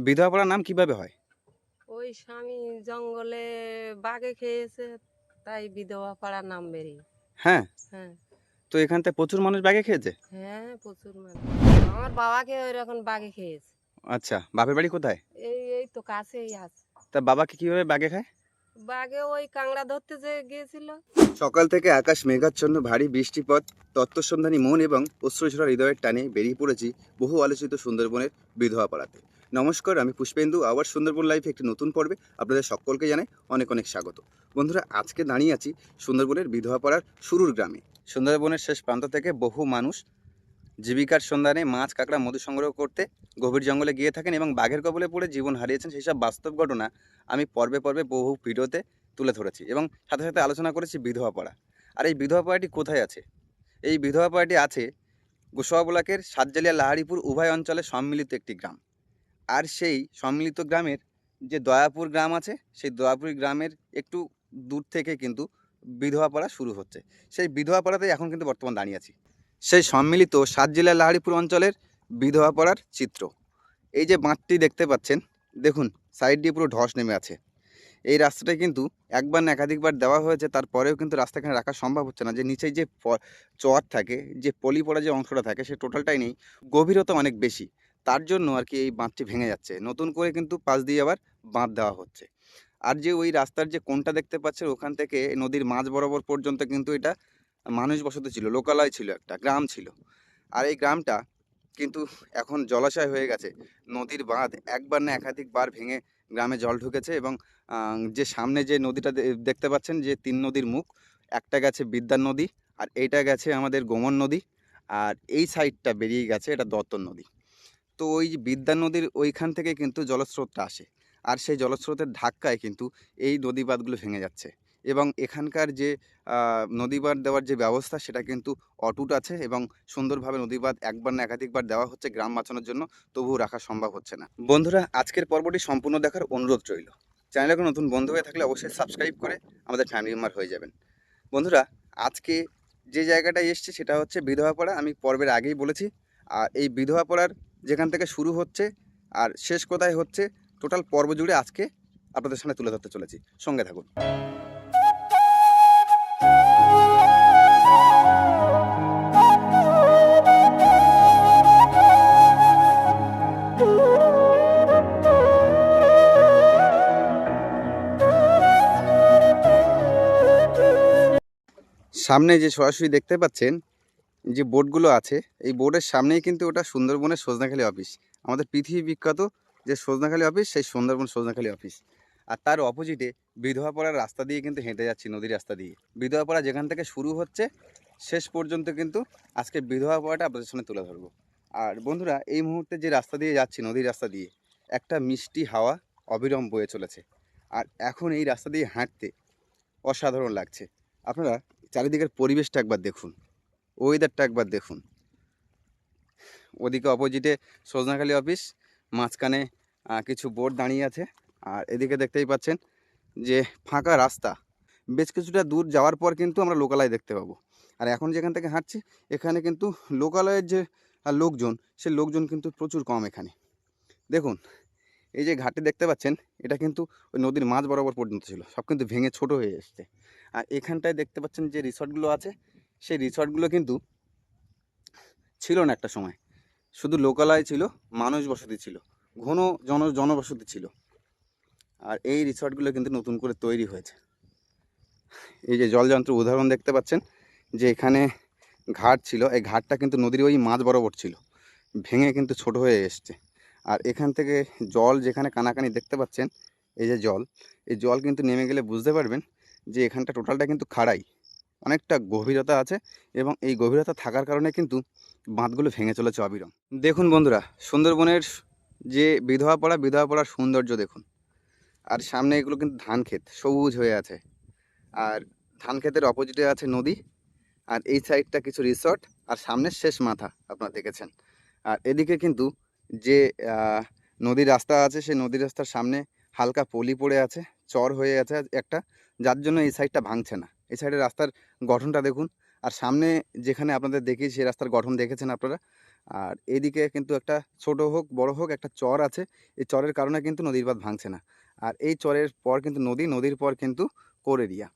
বিধবা পড়ার নাম কিভাবে হয়? ওই স্বামী জঙ্গলে বাঘে খেয়েছে, তাই বিধবা পাড়ার নাম বেরিয়ে। হ্যাঁ, হ্যাঁ। তো এখান থেকে প্রচুর মানুষ বাঘে খেয়েছে? হ্যাঁ, প্রচুর মানুষ। আমার বাবাকে ওই রকম বাঘে খেয়েছে। আচ্ছা, বাপের বাড়ি কোথায়? এই তো কাছেই আছে। তা বাবাকে কিভাবে বাঘে খায়? বাঘে ওই কাঁকড়া ধরতে যে গিয়েছিল। সকাল থেকে আকাশ মেঘাচ্ছন্ন, ভারী বৃষ্টিপত, তত্ত্বসন্ধানী মন এবং অশ্রুঝরা হৃদয়ের টানে বেরিয়ে পড়েছি বহু আলোচিত সুন্দরবনের বিধবা পাড়াতে। নমস্কার, আমি পুষ্পেন্দু। আবার সুন্দরবন লাইফে একটি নতুন পর্বে আপনাদের সকলকে জানাই অনেক অনেক স্বাগত। বন্ধুরা, আজকে দাঁড়িয়ে আছি সুন্দরবনের বিধবা পাড়ার শুরুর গ্রামে। সুন্দরবনের শেষ প্রান্ত থেকে বহু মানুষ জীবিকার সন্ধানে মাছ, কাঁকড়া, মধু সংগ্রহ করতে গভীর জঙ্গলে গিয়ে থাকেন এবং বাঘের কবলে পড়ে জীবন হারিয়েছেন। সেই সব বাস্তব ঘটনা আমি পর্বে পর্বে বহু ভিডিওতে তুলে ধরেছি এবং সাথে সাথে আলোচনা করেছি বিধবা পাড়া। আর এই বিধবা পাড়াটি কোথায় আছে? এই বিধবা পাড়াটি আছে গোসাবা ব্লকের সাতজালিয়া লাহারিপুর উভয় অঞ্চলে সম্মিলিত একটি গ্রাম। আর সেই সম্মিলিত গ্রামের যে দয়াপুর গ্রাম আছে, সেই দয়াপুর গ্রামের একটু দূর থেকে কিন্তু বিধবা পাড়া শুরু হচ্ছে। সেই বিধবা পাড়াতেই এখন কিন্তু বর্তমান দাঁড়িয়ে আছি। সেই সম্মিলিত সাত জেলার লাহারিপুর অঞ্চলের বিধবা পাড়ার চিত্র। এই যে বাঁধটি দেখতে পাচ্ছেন, দেখুন সাইড দিয়ে পুরো ধস নেমে আছে। এই রাস্তাটা কিন্তু একবার না একাধিকবার দেওয়া হয়েছে, তারপরেও কিন্তু রাস্তাখানে রাখা সম্ভব হচ্ছে না। যে নিচেই যে চর থাকে, যে পলি পড়া যে অংশটা থাকে, সে টোটালটাই নেই, গভীরতা অনেক বেশি। তার জন্য আর কি এই বাঁধটি ভেঙে যাচ্ছে, নতুন করে কিন্তু পাশ দিয়ে আবার বাঁধ দেওয়া হচ্ছে। আর যে ওই রাস্তার যে কোণটা দেখতে পাচ্ছেন, ওখান থেকে নদীর মাঝ বরাবর পর্যন্ত কিন্তু এটা মানুষ বসতি ছিল, লোকালয় ছিল, একটা গ্রাম ছিল। আর এই গ্রামটা কিন্তু এখন জলাশয় হয়ে গেছে। নদীর বাঁধ একবার না একাধিকবার ভেঙে গ্রামে জল ঢুকেছে এবং যে সামনে যে নদীটা দেখতে পাচ্ছেন, যে তিন নদীর মুখ, একটা গেছে বিদ্যার নদী, আর এইটা গেছে আমাদের গোমন নদী, আর এই সাইডটা বেরিয়ে গেছে এটা দত্তন নদী। তো ওই যে বিদ্যা নদীর ওইখান থেকে কিন্তু জলস্রোতটা আসে, আর সেই জলস্রোতের ধাক্কায় কিন্তু এই নদী বাঁধগুলো ভেঙে যাচ্ছে। এবং এখানকার যে নদী বাঁধ দেওয়ার যে ব্যবস্থা, সেটা কিন্তু অটুট আছে এবং সুন্দরভাবে নদী বাঁধ একবার না একাধিকবার দেওয়া হচ্ছে গ্রাম বাঁচানোর জন্য, তবুও রাখা সম্ভব হচ্ছে না। বন্ধুরা, আজকের পর্বটি সম্পূর্ণ দেখার অনুরোধ রইল। চ্যানেলে নতুন বন্ধু হয়ে থাকলে অবশ্যই সাবস্ক্রাইব করে আমাদের ফ্যামিলি মেম্বার হয়ে যাবেন। বন্ধুরা, আজকে যে জায়গাটায় এসছে সেটা হচ্ছে বিধবা পাড়া। আমি পর্বের আগেই বলেছি। আর এই বিধবা পাড়ার যেখান থেকে শুরু হচ্ছে আর শেষ কোথায় হচ্ছে, টোটাল পর্ব জুড়ে আজকে আপনাদের সামনে তুলে ধরতে চলেছি। সঙ্গে থাকুন। সামনে যে সরাসরি দেখতে পাচ্ছেন যে বোর্ডগুলো আছে, এই বোর্ডের সামনেই কিন্তু ওটা সুন্দরবনের সজনাখালী অফিস। আমাদের পৃথিবী বিখ্যাত যে সজনাখালী অফিস, সেই সুন্দরবন সজনাখালী অফিস। আর তার অপোজিটে বিধবাপাড়ার রাস্তা দিয়ে কিন্তু হেঁটে যাচ্ছি, নদীর রাস্তা দিয়ে। বিধবাপাড়া যেখান থেকে শুরু হচ্ছে, শেষ পর্যন্ত কিন্তু আজকে বিধবাপাড়াটা আপনাদের সামনে তুলে ধরবো। আর বন্ধুরা, এই মুহূর্তে যে রাস্তা দিয়ে যাচ্ছি, নদীর রাস্তা দিয়ে, একটা মিষ্টি হাওয়া অবিরাম বয়ে চলেছে। আর এখন এই রাস্তা দিয়ে হাঁটতে অসাধারণ লাগছে। আপনারা চারিদিকের পরিবেশটা একবার দেখুন, ওয়েদারটা একবার দেখুন। ওদিকে অপোজিটে সজনাখালী অফিস, মাঝখানে কিছু বোর্ড দাঁড়িয়ে আছে। আর এদিকে দেখতেই পাচ্ছেন যে ফাঁকা রাস্তা। বেশ কিছুটা দূর যাওয়ার পর কিন্তু আমরা লোকালয় দেখতে পাবো। আর এখন যেখান থেকে হাঁটছি, এখানে কিন্তু লোকালয়ের যে লোকজন, সে লোকজন কিন্তু প্রচুর কম এখানে। দেখুন, এই যে ঘাটটি দেখতে পাচ্ছেন, এটা কিন্তু ওই নদীর মাঝ বরাবর পর্যন্ত ছিল, সব কিন্তু ভেঙে ছোট হয়ে এসছে। আর এখানটায় দেখতে পাচ্ছেন যে রিসর্টগুলো আছে, সেই রিসর্টগুলো কিন্তু ছিল না একটা সময়। শুধু লোকালয় ছিল, মানুষ বসতি ছিল, ঘন জনবসতি ছিল। আর এই রিসর্টগুলো কিন্তু নতুন করে তৈরি হয়েছে। এই যে জলযন্ত্র উদাহরণ দেখতে পাচ্ছেন, যে এখানে ঘাট ছিল, এই ঘাটটা কিন্তু নদীর ওই মাঝ বরাবর ছিল, ভেঙে কিন্তু ছোট হয়ে এসছে। আর এখান থেকে জল যেখানে কানাকানি দেখতে পাচ্ছেন, এই যে জল, এই জল কিন্তু নেমে গেলে বুঝতে পারবেন যে এখানটা টোটালটা কিন্তু খাড়াই, অনেকটা গভীরতা আছে। এবং এই গভীরতা থাকার কারণে কিন্তু বাঁধগুলো ভেঙে চলেছে অবিরাম। দেখুন বন্ধুরা, সুন্দরবনের যে বিধবা পাড়ার সৌন্দর্য দেখুন। আর সামনে এগুলো কিন্তু ধান ক্ষেত, সবুজ হয়ে আছে। আর ধান ক্ষেতের অপোজিটে আছে নদী, আর এই সাইডটা কিছু রিসর্ট, আর সামনের শেষ মাথা আপনারা দেখেছেন। আর এদিকে কিন্তু যে নদীর রাস্তা আছে, সেই নদীর রাস্তার সামনে হালকা পলি পড়ে আছে, চর হয়ে আছে একটা, যার জন্য এই সাইডটা ভাঙছে না। এই সাইডের রাস্তার গঠনটা দেখুন। আর সামনে যেখানে আপনাদের দেখিয়েছি, সেই রাস্তার গঠন দেখেছেন আপনারা, আর এইদিকে কিন্তু একটা ছোট হোক বড় হোক একটা চর আছে, এই চরের কারণে কিন্তু নদীর বাঁধ ভাঙছে না। আর এই চরের পর কিন্তু নদী, নদীর পর কিন্তু কোর এরিয়া।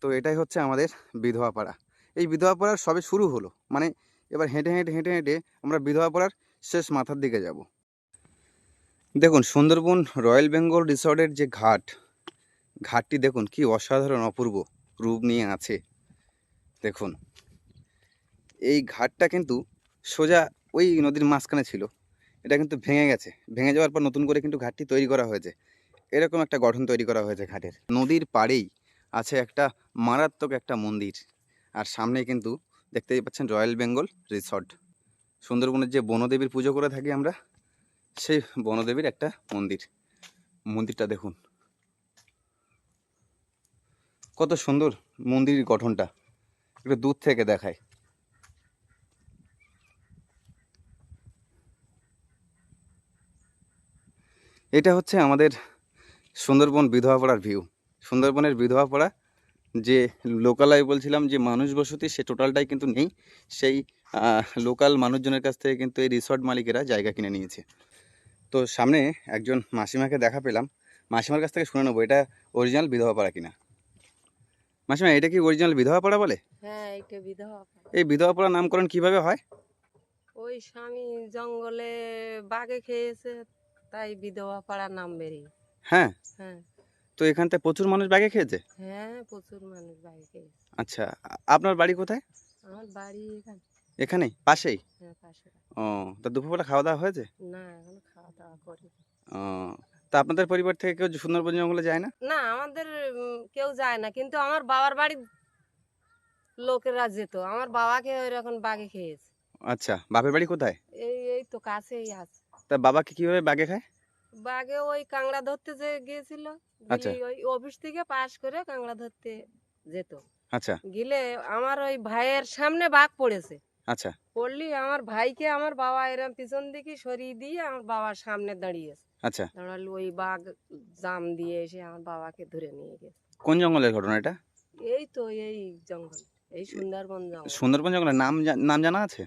তো এটাই হচ্ছে আমাদের বিধবা পাড়া। এই বিধবা পাড়ার সবে শুরু হলো, মানে এবার হেঁটে হেঁটে হেঁটে হেঁটে আমরা বিধবা পাড়ার শেষ মাথার দিকে যাব। দেখুন সুন্দরবন রয়্যাল বেঙ্গল রিসর্টের যে ঘাটটি দেখুন কি অসাধারণ অপূর্ব রূপ নিয়ে আছে। দেখুন এই ঘাটটা কিন্তু সোজা ওই নদীর মাঝখানে ছিল, এটা কিন্তু ভেঙে গেছে, ভেঙে যাওয়ার পর নতুন করে কিন্তু ঘাটটি তৈরি করা হয়েছে। এরকম একটা গঠন তৈরি করা হয়েছে ঘাটের। নদীর পাড়েই আছে একটা মারাত্মক একটা মন্দির, আর সামনে কিন্তু দেখতেই পাচ্ছেন রয়্যাল বেঙ্গল রিসর্ট। সুন্দরবনের যে বনদেবীর পুজো করে থাকি আমরা, সেই বনদেবীর একটা মন্দিরটা দেখুন কত সুন্দর মন্দিরের গঠনটা, একটু দূর থেকে দেখায়। এটা হচ্ছে আমাদের সুন্দরবন বিধবাপাড়ার ভিউ। সুন্দরবনের বিধবাপাড়া যে লোকালয় বলছিলাম যে মানুষ বসতি, সে টোটালটাই কিন্তু নেই। সেই লোকাল মানুষজনের কাছ থেকে কিন্তু এই রিসর্ট মালিকেরা জায়গা কিনে নিয়েছে। তো সামনে একজন মাসিমাকে দেখা পেলাম, মাসিমার কাছ থেকে শুনে নেবো এটা অরিজিনাল বিধবাপাড়া কিনা। মাসিমা, এটা কি অরিজিনাল বিধবাপাড়া বলে? হ্যাঁ, এইটা বিধবা পাড়া। এই বিধবাপাড়া নামকরণ কিভাবে হয়? ওই স্বামী জঙ্গলে বাঘে খেয়েছে, তাই বিধবা পাড়া নাম বেরিয়ে। হ্যাঁ, হ্যাঁ। তো এখান থেকে প্রচুর মানুষ বাঘে খেয়েছে? হ্যাঁ, প্রচুর মানুষ বাঘে খেয়েছে। আচ্ছা, আপনার বাড়ি কোথায়? আমার বাড়ি এখানে। এখানেই পাশেই? হ্যাঁ, পাশে। ও, তা দুপুরবেলা খাওয়া দাওয়া হয়েছে? না, এখনো খাওয়া দাওয়া করি। ও, তা আপনাদের পরিবার থেকে কেউ সুন্দরবন জঙ্গলে যায় না? না, আমাদের কেউ যায় না, কিন্তু আমার বাবার বাড়ির লোকেরা যেত। আমার বাবাকে ওইরকম বাঘে খেয়েছে। আচ্ছা, বাপের বাড়ি কোথায়? এই তো কাছেই আছে। তা বাবাকে কিভাবে বাঘে খায়? বাঘে ওই কাঁকড়া ধরতে যে গিয়েছিল, আচ্ছা ওই অফিস থেকে পাস করে কাঁকড়া ধরতে যেত। আচ্ছা গিলে আমার ওই ভাইয়ের সামনে বাঘ পড়েছে। আচ্ছা পড়লি আমার ভাইকে আমার বাবা এরম পিছন দিকে সরিয়ে দিয়ে আমার বাবার সামনে দাঁড়িয়েছে। আচ্ছা, দাঁড়ালো, ওই বাঘ জাম দিয়ে এসে আমার বাবাকে ধরে নিয়ে গেছে। কোন জঙ্গলের ঘটনা এটা? এই তো এই জঙ্গল, এই সুন্দরবন জঙ্গল। সুন্দরবন জঙ্গলের নাম জানা আছে?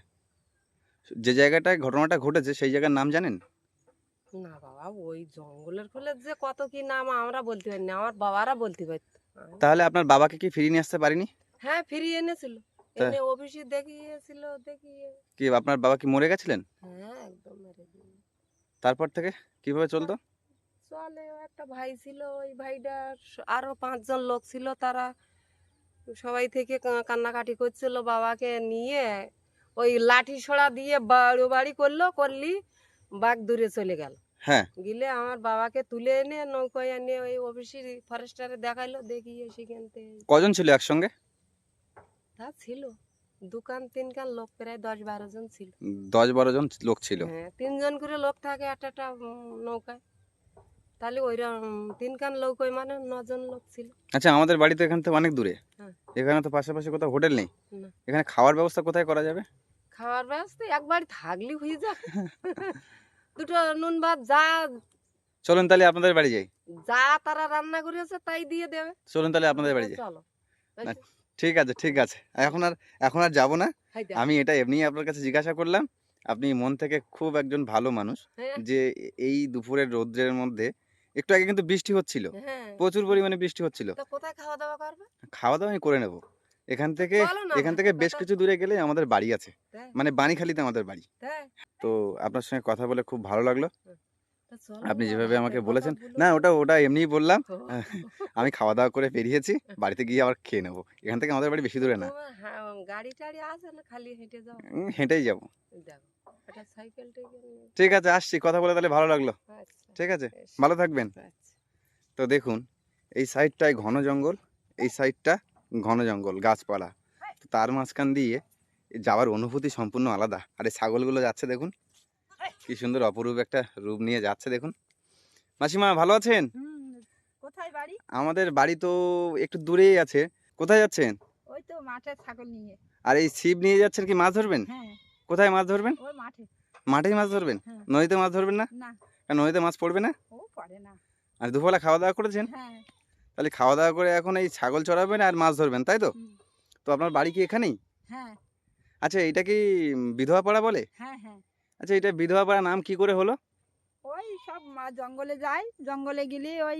যে জায়গাটায় ঘটনাটা ঘটেছে সেই জায়গার নাম জানেন? না বাবা, ওই জঙ্গলের ফলে যে কত কি নাম আমরা বলতে পারি না, আমার বাবারা বলতে পারত। তাহলে আপনার বাবাকে কি ফিরিয়ে নিয়ে আসতে পারিনি? হ্যাঁ, ফিরিয়ে এনেছিল, তা এনে অফিসে দেখিয়েছিল, দেখিয়ে। কি আপনার বাবা কি মরে গেছিলেন? হ্যাঁ, একদম মেরে দিল। তারপর থেকে কিভাবে চলতো? চলে, ও একটা ভাই ছিল, ওই ভাইটার আরো 5 জন লোক ছিল, তারা সবাই থেকে কান্নাকাটি করছিল বাবাকে নিয়ে। ওই লাঠি ছড়া দিয়ে বাড়ি করলি, বাঘ দূরে চলে গেল। হ্যাঁ, গিলে আমার বাবাকে তুলে এনে নৌকায় এনে ওই অফিসের ফরেস্টারে দেখাইলো, দেখিয়ে সেখান থেকে। কজন ছিল একসঙ্গে? তা ছিল 2-3 লোক, প্রায় 10-12 জন ছিল। 10-12 জন লোক ছিল। হ্যাঁ, 3 জন করে লোক থাকে একটা নৌকায়। তাহলে ওইরকম 3 নৌকায় মানে 9 জন লোক ছিল। আচ্ছা, আমাদের বাড়ি তো এখান থেকে অনেক দূরে, হ্যাঁ। এখানে তো পাশাপাশি কোথাও হোটেল নেই, না, এখানে খাওয়ার ব্যবস্থা কোথায় করা যাবে? খাওয়ার ব্যবস্থা একবার থাকলে হয়ে যাবে। দুটো নুন ভাত যা চলুন তাহলে আপনাদের বাড়ি যাই। যা তারা রান্না করেছে তাই দিয়ে দেবে। চলুন তাহলে আপনাদের বাড়ি যাই। চলো। না, ঠিক আছে ঠিক আছে, এখন আর যাবো না। হাইদা। আমি এটা এমনিই আপনার কাছে জিজ্ঞাসা করলাম। আপনি মন থেকে খুব একজন ভালো মানুষ, হ্যাঁ, যে এই দুপুরের রৌদ্রের মধ্যে একটু আগে কিন্তু বৃষ্টি হচ্ছিল, হ্যাঁ। প্রচুর পরিমাণে বৃষ্টি হচ্ছিল। তো কোথায় খাওয়া দাওয়া করবে? খাওয়া দাওয়া আমি করে নেব। এখান থেকে চলো না এখান ভাই, থেকে বেশ কথা- কিছু দূরে গেলে আমাদের বাড়ি আছে, তাই? মানে বাণীখালীতে আমাদের বাড়ি। তাই? তো আপনার সঙ্গে কথা বলে খুব ভালো লাগলো। তা চলো আপনি না, যেভাবে আমাকে ভাতের বলেছেন, কথা না বলো। ওটা এমনিই বললাম। ও, আমি খাওয়া দাওয়া করে বেরিয়েছি, বাড়িতে গিয়ে আবার খেয়ে নেবো। এখান থেকে আমাদের বাড়ি বেশি দূরে না, তোমার গাড়ি টাড়ি আছে না, খালি হেঁটে যাও? হেঁটেই যাবো। দেখো, একটা সাইকেল টাইকেল নিয়ে। ঠিক আছে, আসছি, কথা বলে তাহলে ভালো লাগলো। আচ্ছা, ঠিক আছে, বেশ। ভালো থাকবেন। আচ্ছা। তো দেখুন এই সাইডটায় ঘন জঙ্গল, এই সাইডটা ঘন জঙ্গল গাছপালা, তো তার মাঝখান দিয়ে যাওয়ার অনুভূতি সম্পূর্ণ আলাদা। আর এই ছাগলগুলো যাচ্ছে দেখুন, কি সুন্দর অপরূপ একটা রূপ নিয়ে যাচ্ছে দেখুন। মাসিমা ভালো আছেন? কোথায় বাড়ি? আমাদের বাড়ি তো একটু দূরেই আছে। কোথায় যাচ্ছেন? ওই তো মাঠে ছাগল নিয়ে। আর এই ছিপ নিয়ে যাচ্ছেন কি মাছ ধরবেন? হ্যাঁ, কোথায় মাছ ধরবেন? ওই মাঠে। মাঠেই মাছ ধরবেন? হ্যাঁ। নদীতে মাছ ধরবেন না? না, আর নদীতে মাছ পড়বে না? ও পড়ে না। আর দুপুরবেলা খাওয়া দাওয়া করেছেন? হ্যাঁ। তাহলে খাওয়া দাওয়া করে এখন এই ছাগল চড়াবেন আর মাছ ধরবেন, তাই তো? হুম, তো আপনার বাড়ি কি এখানেই? হ্যাঁ। আচ্ছা, এটা কি বিধবা পাড়া বলে? হ্যাঁ হ্যাঁ। আচ্ছা, এটা বিধবা পাড়া নাম কি করে হলো? ওই সব জঙ্গলে যায়, জঙ্গলে গেলে ওই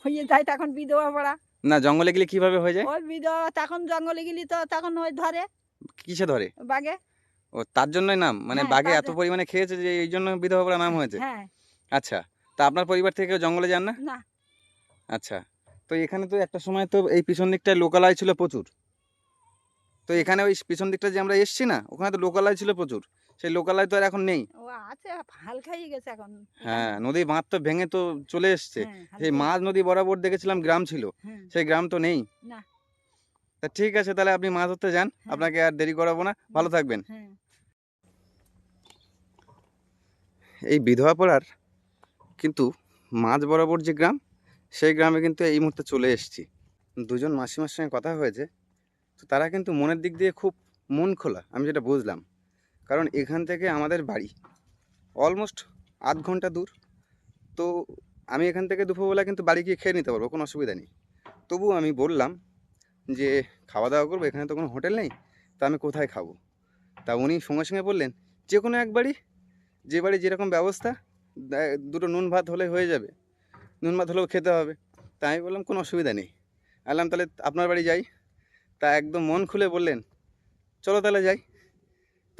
হয়ে যায় তখন বিধবা পড়া। না, জঙ্গলে গেলে কিভাবে হয়ে যায়? ওই বিধবা তখন জঙ্গলে গেলি তো তখন ওই ধরে কিসে ধরে? বাগে। ও, তার জন্যই নাম, মানে হ্যাঁ, বাঘে তার এত পরিমাণে খেয়েছে যে এই জন্য বিধবা পাড়া নাম হয়েছে। হ্যাঁ। আচ্ছা, তা আপনার পরিবার থেকে কেউ জঙ্গলে যান না? না। আচ্ছা, তো এখানে তো একটা সময় তো এই পিছন দিকটায় লোকালয় ছিল প্রচুর। তো এখানে ওই পিছন দিকটা যে আমরা এসছি না, ওখানে তো লোকালয় ছিল প্রচুর। সেই লোকালয় তো আর এখন নেই। ও আছে, হালখাই গেছে এখন। হ্যাঁ, নদীর বাঁধ তো ভেঙে তো চলে এসছে। হ্যাঁ, সেই হালখাই। মাঝ নদী বরাবর দেখেছিলাম গ্রাম ছিল, হ্যাঁ। সেই গ্রাম তো নেই। না। তা ঠিক আছে, তাহলে আপনি মাছ ধরতে যান, হ্যাঁ। আপনাকে আর দেরি করাবো না, ভালো থাকবেন। হ্যাঁ। এই বিধবা পাড়ার কিন্তু মাঝ বরাবর যে গ্রাম, সেই গ্রামে কিন্তু এই মুহূর্তে চলে এসেছি। দুজন মাসিমার সঙ্গে কথা হয়েছে, তো তারা কিন্তু মনের দিক দিয়ে খুব মন খোলা, আমি যেটা বুঝলাম। কারণ এখান থেকে আমাদের বাড়ি অলমোস্ট আধ ঘন্টা দূর। তো আমি এখান থেকে দুপুরবেলা কিন্তু বাড়ি গিয়ে খেয়ে নিতে পারবো, কোনো অসুবিধা নেই। তবুও আমি বললাম যে খাওয়া দাওয়া করবো, এখানে তো কোনো হোটেল নেই, তা আমি কোথায় খাবো? তা উনি সঙ্গে সঙ্গে বললেন, যে কোনো এক বাড়ি, যে বাড়ি যেরকম ব্যবস্থা, দুটো নুন ভাত হলে হয়ে যাবে, নুন ভাত হলেও খেতে হবে। তা আমি বললাম কোনো অসুবিধা নেই, আলাম তাহলে আপনার বাড়ি যাই। তা একদম মন খুলে বললেন, চলো তাহলে যাই।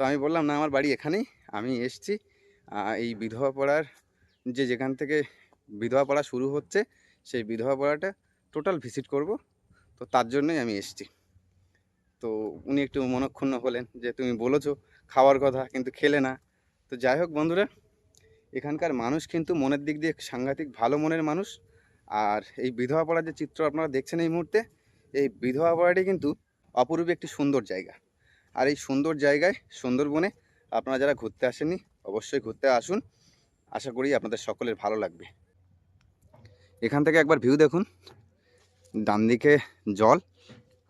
তো আমি বললাম, না, আমার বাড়ি এখানেই, আমি এসছি এই বিধবা পাড়ার যেখান থেকে বিধবা পাড়া শুরু হচ্ছে, সেই বিধবা পাড়াটা টোটাল ভিজিট করব, তো তার জন্যই আমি এসছি। তো উনি একটু মনক্ষুণ্ণ হলেন যে তুমি বলেছো খাওয়ার কথা কিন্তু খেলে না। তো যাই হোক বন্ধুরা, এখানকার মানুষ কিন্তু মনের দিক দিয়ে সাংঘাতিক ভালো মনের মানুষ। আর এই বিধবা পাড়ার যে চিত্র আপনারা দেখছেন এই মুহূর্তে, এই বিধবা পাড়াটি কিন্তু অপরূপ একটি সুন্দর জায়গা। আর এই সুন্দর জায়গায়, সুন্দরবনে আপনারা যারা ঘুরতে আসেননি, অবশ্যই ঘুরতে আসুন, আশা করি আপনাদের সকলের ভালো লাগবে। এখান থেকে একবার ভিউ দেখুন, ডান দিকে জল,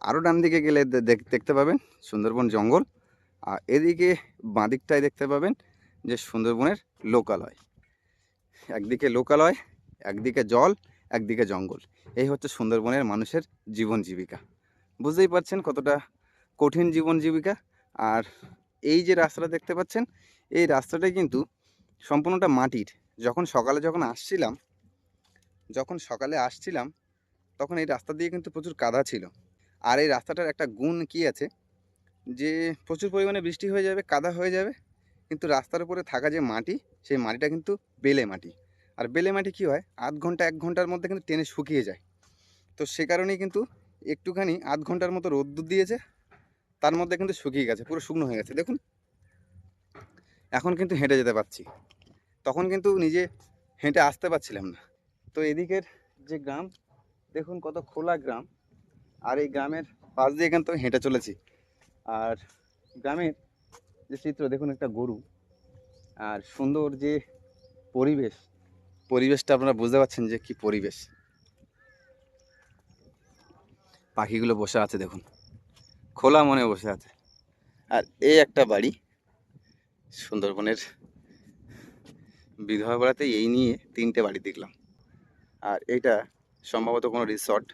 আরও ডান দিকে গেলে দেখতে পাবেন সুন্দরবন জঙ্গল, আর এদিকে বাঁ দিকটায় দেখতে পাবেন যে সুন্দরবনের লোকালয়। একদিকে লোকালয়, একদিকে জল, একদিকে জঙ্গল। এই হচ্ছে সুন্দরবনের মানুষের জীবন জীবিকা। বুঝতেই পারছেন কতটা কঠিন জীবন জীবিকা। আর এই যে রাস্তাটা দেখতে পাচ্ছেন, এই রাস্তাটাই কিন্তু সম্পূর্ণটা মাটির। যখন সকালে আসছিলাম তখন এই রাস্তা দিয়ে কিন্তু প্রচুর কাদা ছিল। আর এই রাস্তাটার একটা গুণ কি আছে, যে প্রচুর পরিমাণে বৃষ্টি হয়ে যাবে, কাদা হয়ে যাবে, কিন্তু রাস্তার উপরে থাকা যে মাটি, সেই মাটিটা কিন্তু বেলে মাটি। আর বেলে মাটি কী হয়, আধ ঘন্টা 1 ঘন্টার মধ্যে কিন্তু টেনে শুকিয়ে যায়। তো সে কারণেই কিন্তু একটুখানি আধ ঘন্টার মতো রোদ্দুর দিয়েছে, তার মধ্যে কিন্তু শুকিয়ে গেছে, পুরো শুকনো হয়ে গেছে। দেখুন, এখন কিন্তু হেঁটে যেতে পারছি, তখন কিন্তু নিজে হেঁটে আসতে পারছিলাম না। তো এদিকের যে গ্রাম দেখুন, কত খোলা গ্রাম, আর এই গ্রামের পাশ দিয়ে কিন্তু হেঁটে চলেছি। আর গ্রামের যে চিত্র দেখুন, একটা গরু, আর সুন্দর যে পরিবেশটা আপনারা বুঝতে পারছেন যে কি পরিবেশ। পাখিগুলো বসে আছে দেখুন, খোলা মনে বসে আছে। আর এই একটা বাড়ি, সুন্দরবনের বিধবা পাড়াতে এই নিয়ে 3টে বাড়ি দেখলাম। আর এটা সম্ভবত কোনো রিসর্ট।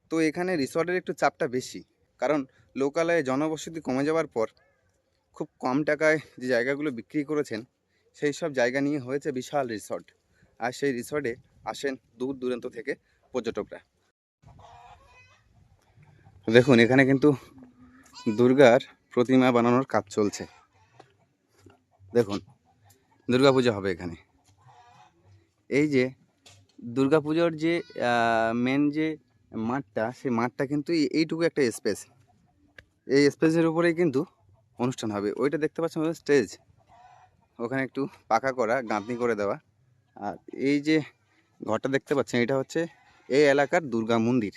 তো এখানে রিসর্টের একটু চাপটা বেশি, কারণ লোকালয়ে জনবসতি কমে যাওয়ার পর খুব কম টাকায় যে জায়গাগুলো বিক্রি করেছেন, সেই সব জায়গা নিয়ে হয়েছে বিশাল রিসর্ট। আর সেই রিসর্টে আসেন দূর দূরান্ত থেকে পর্যটকরা। দেখুন, এখানে কিন্তু দুর্গার প্রতিমা বানানোর কাজ চলছে। দেখুন, দুর্গাপূজা হবে এখানে। এই যে দুর্গাপুজোর যে মেন যে মাঠটা, সেই মাঠটা কিন্তু এইটুকু একটা স্পেস, এই স্পেসের উপরেই কিন্তু অনুষ্ঠান হবে। ওইটা দেখতে পাচ্ছেন স্টেজ, ওখানে একটু পাকা করা, গাঁথনি করে দেওয়া। আর এই যে ঘরটা দেখতে পাচ্ছেন, এটা হচ্ছে এই এলাকার দুর্গা মন্দির।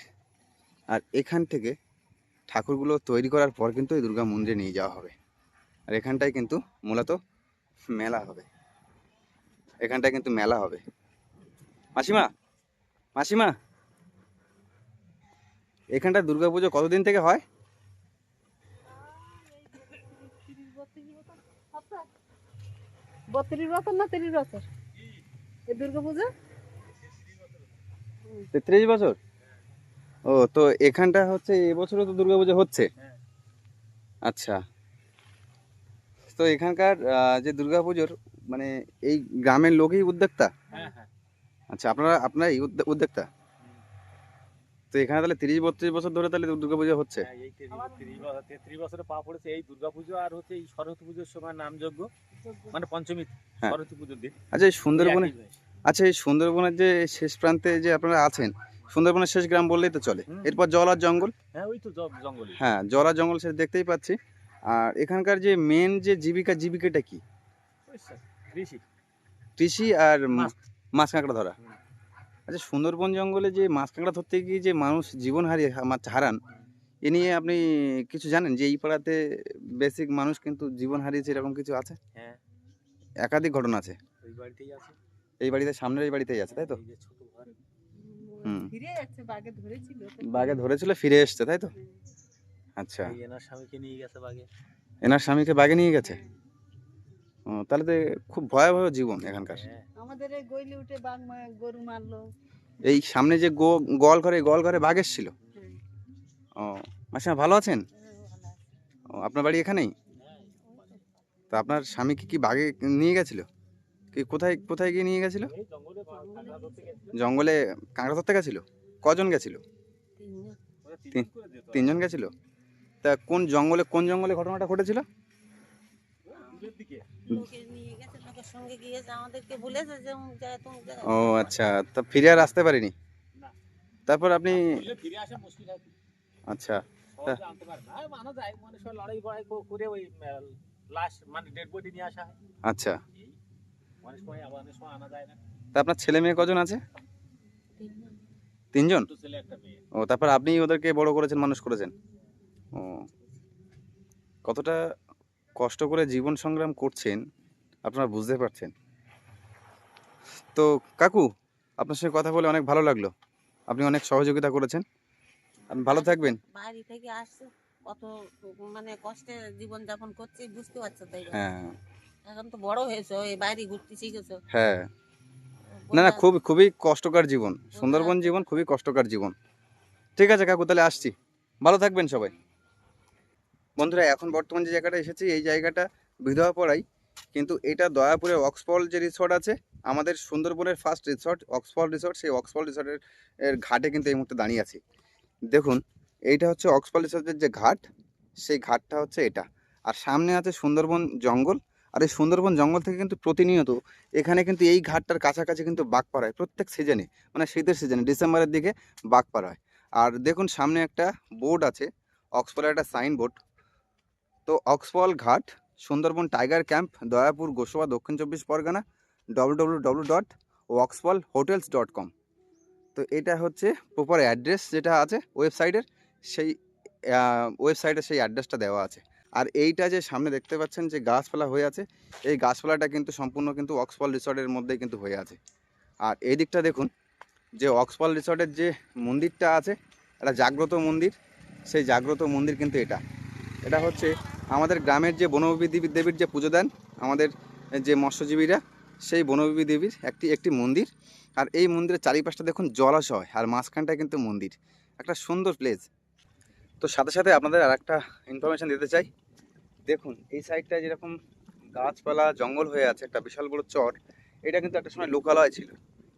আর এখান থেকে ঠাকুরগুলো তৈরি করার পর কিন্তু এই দুর্গা মন্দিরে নিয়ে যাওয়া হবে। আর এখানটায় কিন্তু মূলত মেলা হবে, এখানটায় কিন্তু মেলা হবে। মাসিমা, মাসিমা, এখানটা দুর্গাপুজো কতদিন থেকে হয়? 32 বছর না 30 বছর এই দুর্গা পূজা। 33 বছর। ও, তো এখানটা হচ্ছে এবছরও তো দুর্গাপুজো হচ্ছে। আচ্ছা, তো এখানকার যে দুর্গাপুজোর মানে এই গ্রামের লোকই উদ্যোক্তা? হ্যাঁ হ্যাঁ। আচ্ছা, আপনারা এই উদ্যোক্তা? তো এখানে তাহলে 30-32 বছর ধরে তাহলে দুর্গাপুজো হচ্ছে? হ্যাঁ, এই 33 বছরে পা পড়েছে এই দুর্গাপুজো আর হচ্ছে এই সরস্বতী পুজোর সময় নামযজ্ঞ, মানে পঞ্চমী হ্যাঁ। সরস্বতী পুজোর দিন। আচ্ছা, এই সুন্দরবনে, এই একই জিনিস। আচ্ছা এই সুন্দরবনের যে শেষ প্রান্তে যে আপনারা আছেন, সুন্দরবনের শেষ গ্রাম বললেই তো চলে, হুম। এরপর জল আর জঙ্গল। হ্যাঁ, ওই তো জঙ্গলে। হ্যাঁ, জল আর জঙ্গল শেষ দেখতেই পাচ্ছি। আর এখানকার যে মেন যে জীবিকাটা কি? ওই কৃষি, কৃষি আর মাছ। মাছ কাঁকড়া ধরা। হুম। আচ্ছা, সুন্দরবন জঙ্গলে যে মাছ কাঁকড়া ধরতে গিয়ে যে মানুষ জীবন হারান, এ নিয়ে আপনি কিছু জানেন যে এই পাড়াতে বেসিক মানুষ কিন্তু জীবন হারিয়েছে, এরকম কিছু আছে? হ্যাঁ, একাধিক ঘটনা আছে। ওই বাড়িতেই আছে। এই বাড়িতে, সামনের এই বাড়িতেই আছে, তাই তো? এই যে ছোট ঘর। হুম। ফিরে যাচ্ছে, বাঘে ধরেছিল তো। বাঘে ধরেছিল, ফিরে এসছে, তাই তো? আচ্ছা, এই এনার স্বামীকে নিয়ে গেছে বাঘে। এনার স্বামীকে বাঘে নিয়ে গেছে। ও, তাহলে তো খুব ভয়াবহ জীবন এখানকার। হ্যাঁ, আমাদের এই গইলে উঠে বাঘ গরু মারলো। এই সামনে যে গোয়াল ঘরে, গোয়াল ঘরে বাঘ এসেছিল। ও, মাসিমা ভালো আছেন? ও, আপনার বাড়ি এখানেই? তা আপনার স্বামীকে কি বাঘে নিয়ে গেছিল? কি কোথায় কোথায় গিয়ে নিয়ে গেছিল? এই জঙ্গলে কাঁকড়া ধরতে গেছিল। জঙ্গলে কাঁকড়া ধরতে গেছিল? কজন গেছিল? ওরা তিনজন করে যেত। 3 জন গেছিল। তা কোন জঙ্গলে ঘটনাটা ঘটেছিল? দূরের দিকে। লোকে নিয়ে গেছে, লোকের সঙ্গে গিয়েছে, আমাদেরকে বলেছে যে অমুক জায়গায় তমুক জায়গায়। ও আচ্ছা, তা ফিরে আর আসতে পারিনি। না। তারপর আপনি, বললে ফিরে আসা মুশকিল হয়। আচ্ছা, সহজে আনতে পারে না। আনা যায়, মানে সব লড়াই বড়াই করে ওই লাশ, মানে ডেড বডি নিয়ে আসা হয়। আচ্ছা, এই অনেক সময়, আবার অনেক সময় আনা যায় না। তা আপনার ছেলে মেয়ে কজন আছে? তিনজন। 3 জন। দুটো ছেলে একটা মেয়ে। ও, তারপর আপনি ওদেরকে বড় করেছেন, মানুষ করেছেন। ও, কতটা কষ্ট করে জীবন সংগ্রাম করছেন আপনারা বুঝতে পারছেন। তো কাকু, আপনার সঙ্গে কথা বলে অনেক ভালো লাগলো। আপনি অনেক সহযোগিতা করেছেন। আপনি ভালো থাকবেন। বাইরে থেকে আসছে, কত মানে কষ্টে জীবন যাপন করছে বুঝতে পারছো তাই না? হ্যাঁ এখন তো বড় হয়েছো, এই বাইরে ঘুরতে শিখেছো। হ্যাঁ, না খুবই কষ্টকর জীবন, সুন্দরবন জীবন খুবই কষ্টকর জীবন। ঠিক আছে কাকু, তাহলে আসছি। ভালো থাকবেন সবাই। বন্ধুরা, এখন বর্তমান যে জায়গাটা এসেছি, এই জায়গাটা বিধবাপাড়াই, কিন্তু এটা দয়াপুরে অক্সফল যে রিসর্ট আছে, আমাদের সুন্দরবনের ফার্স্ট রিসর্ট অক্সফল রিসর্ট, সেই অক্সফল রিসর্টের ঘাটে কিন্তু এই মুহূর্তে দাঁড়িয়ে আছি। দেখুন, এইটা হচ্ছে অক্সফল রিসর্টের যে ঘাট, সেই ঘাটটা হচ্ছে এটা। আর সামনে আছে সুন্দরবন জঙ্গল। আর এই সুন্দরবন জঙ্গল থেকে কিন্তু প্রতিনিয়ত এখানে কিন্তু এই ঘাটটার কাছাকাছি কিন্তু বাঘ পাড়া হয় প্রত্যেক সিজনে, মানে শীতের সিজনে ডিসেম্বরের দিকে বাঘ পাড়া হয়। আর দেখুন সামনে একটা বোর্ড আছে, অক্সফলের একটা সাইনবোর্ড। তো অক্সফল ঘাট, সুন্দরবন টাইগার ক্যাম্প, দয়াপুর, গোসবা, দক্ষিণ 24 পরগনা, www.oxfalhotels.com। তো এটা হচ্ছে প্রপার অ্যাড্রেস যেটা আছে ওয়েবসাইটের, সেই ওয়েবসাইটে সেই অ্যাড্রেসটা দেওয়া আছে। আর এইটা যে সামনে দেখতে পাচ্ছেন যে গাছপালা হয়ে আছে, এই গাছপালাটা কিন্তু সম্পূর্ণ কিন্তু অক্সফল রিসর্টের মধ্যেই কিন্তু হয়ে আছে। আর এই দিকটা দেখুন, যে অক্সফল রিসর্টের যে মন্দিরটা আছে, একটা জাগ্রত মন্দির, সেই জাগ্রত মন্দির কিন্তু এটা হচ্ছে আমাদের গ্রামের যে বনবিবি দেবীর যে পুজো দেন আমাদের যে মৎস্যজীবীরা, সেই বনবিবি দেবীর একটি মন্দির। আর এই মন্দিরের চারিপাশটা দেখুন জলাশয়, আর মাঝখানটায় কিন্তু মন্দির, একটা সুন্দর প্লেস। তো সাথে সাথে আপনাদের আর একটা ইনফরমেশান দিতে চাই। দেখুন এই সাইডটায় যেরকম গাছপালা জঙ্গল হয়ে আছে, একটা বিশাল বড় চর, এটা কিন্তু একটা সময় লোকালয় ছিল।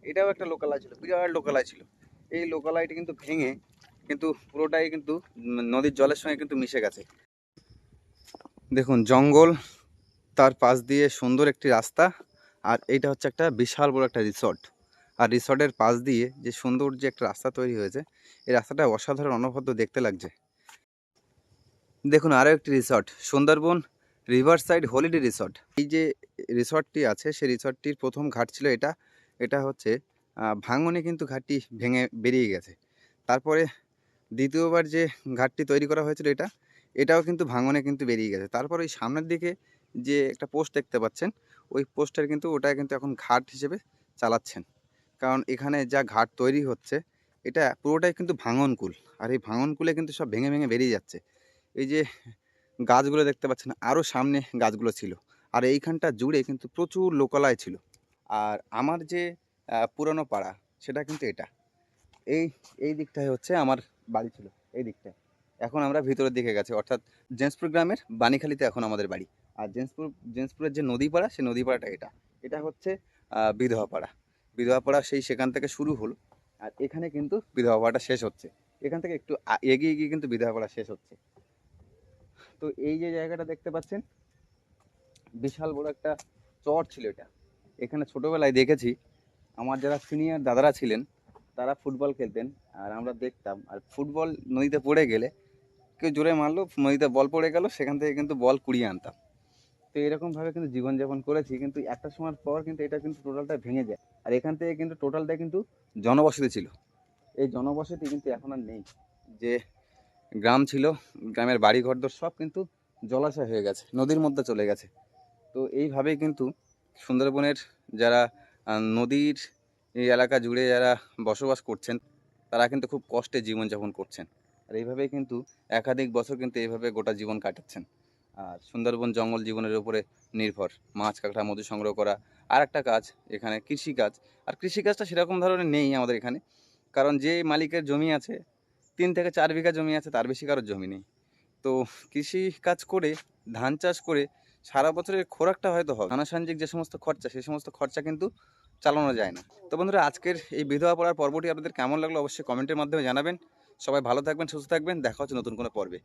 এটাও একটা লোকালয় ছিল, বিরাট লোকালয় ছিল। এই লোকালয়টি কিন্তু ভেঙে কিন্তু পুরোটাই কিন্তু নদীর জলের সঙ্গে কিন্তু মিশে গেছে। দেখুন জঙ্গল, তার পাশ দিয়ে সুন্দর একটি রাস্তা, আর এইটা হচ্ছে একটা বিশাল বড় একটা রিসর্ট। আর রিসর্টের পাশ দিয়ে যে সুন্দর যে একটা রাস্তা তৈরি হয়েছে, এই রাস্তাটা অসাধারণ অনবদ্য দেখতে লাগছে। দেখুন আরও একটি resort, Sundarban river side holiday resort. এই যে রিসর্টটি আছে, সেই রিসর্টটির প্রথম ঘাট ছিল এটা হচ্ছে ভাঙনে কিন্তু ঘাটটি ভেঙে বেরিয়ে গেছে। তারপরে দ্বিতীয়বার যে ঘাটটি তৈরি করা হয়েছিল এটাও কিন্তু ভাঙনে কিন্তু বেরিয়ে গেছে। তারপর ওই সামনের দিকে যে একটা পোস্ট দেখতে পাচ্ছেন, ওই পোস্টের কিন্তু ওটা কিন্তু এখন ঘাট হিসেবে চালাচ্ছেন। কারণ এখানে যা ঘাট তৈরি হচ্ছে, এটা পুরোটাই কিন্তু ভাঙনকুল, আর এই ভাঙনকুলে কিন্তু সব ভেঙে ভেঙে বেরিয়ে যাচ্ছে। এই যে গাছগুলো দেখতে পাচ্ছেন, আরও সামনে গাছগুলো ছিল, আর এইখানটা জুড়ে কিন্তু প্রচুর লোকালয় ছিল। আর আমার যে পুরনো পাড়া, সেটা কিন্তু এটা এই দিকটায় হচ্ছে আমার বাড়ি ছিল, এই দিকটায়। এখন আমরা ভিতরের দিকে গেছি, অর্থাৎ জেন্সপুর গ্রামের বাণীখালীতে এখন আমাদের বাড়ি। আর জেন্সপুরের যে নদীপাড়া, সেই নদীপাড়াটা এটা হচ্ছে বিধবাপাড়া। বিধবাপাড়া সেখান থেকে শুরু হলো, আর এখানে কিন্তু বিধবাপাড়াটা শেষ হচ্ছে। এখান থেকে একটু এগিয়ে গিয়ে কিন্তু বিধবাপাড়া শেষ হচ্ছে। তো এই যে জায়গাটা দেখতে পাচ্ছেন, বিশাল বড় একটা চর ছিল এটা। এখানে ছোটবেলায় দেখেছি আমার যারা সিনিয়র দাদারা ছিলেন তারা ফুটবল খেলতেন, আর আমরা দেখতাম। আর ফুটবল নদীতে পড়ে গেলে কেউ জোরে মারলো, নদীতে বল পড়ে গেল, সেখান থেকে কিন্তু বল কুড়িয়ে আনতাম। তো এরকমভাবে কিন্তু জীবনযাপন করেছি, কিন্তু একটা সময়ের পর কিন্তু এটা কিন্তু টোটালটা ভেঙে যায়। আর এখান থেকে কিন্তু টোটালটা কিন্তু জনবসতি ছিল। এই জনবসতি কিন্তু এখন আর নেই। যে গ্রাম ছিল, গ্রামের বাড়ি ঘরদোর সব কিন্তু জলাশয় হয়ে গেছে, নদীর মধ্যে চলে গেছে। তো এইভাবেই কিন্তু সুন্দরবনের যারা নদীর এই এলাকা জুড়ে যারা বসবাস করছেন তারা কিন্তু খুব কষ্টে জীবনযাপন করছেন। আর এইভাবেই কিন্তু একাধিক বছর কিন্তু এইভাবে গোটা জীবন কাটাচ্ছেন। আর সুন্দরবন জঙ্গল জীবনের উপরে নির্ভর, মাছ কাঁকড়া মধু সংগ্রহ করা। আর একটা কাজ এখানে কৃষিকাজ। আর কৃষিকাজটা সেরকম ধরনের নেই আমাদের এখানে, কারণ যে মালিকের জমি আছে 3 থেকে 4 বিঘা জমি আছে, তার বেশি কারোর জমি নেই। তো কৃষি কাজ করে, ধান চাষ করে সারা বছরের খোরাকটা হয়তো হবে, আনুষঙ্গিক যে সমস্ত খরচা, সেই সমস্ত খরচা কিন্তু চালানো যায় না। তো বন্ধুরা, আজকের এই বিধবা পড়ার পর্বটি আপনাদের কেমন লাগলো অবশ্যই কমেন্টের মাধ্যমে জানাবেন। সবাই ভালো থাকবেন, সুস্থ থাকবেন, দেখা হচ্ছে নতুন কোনো পর্বে।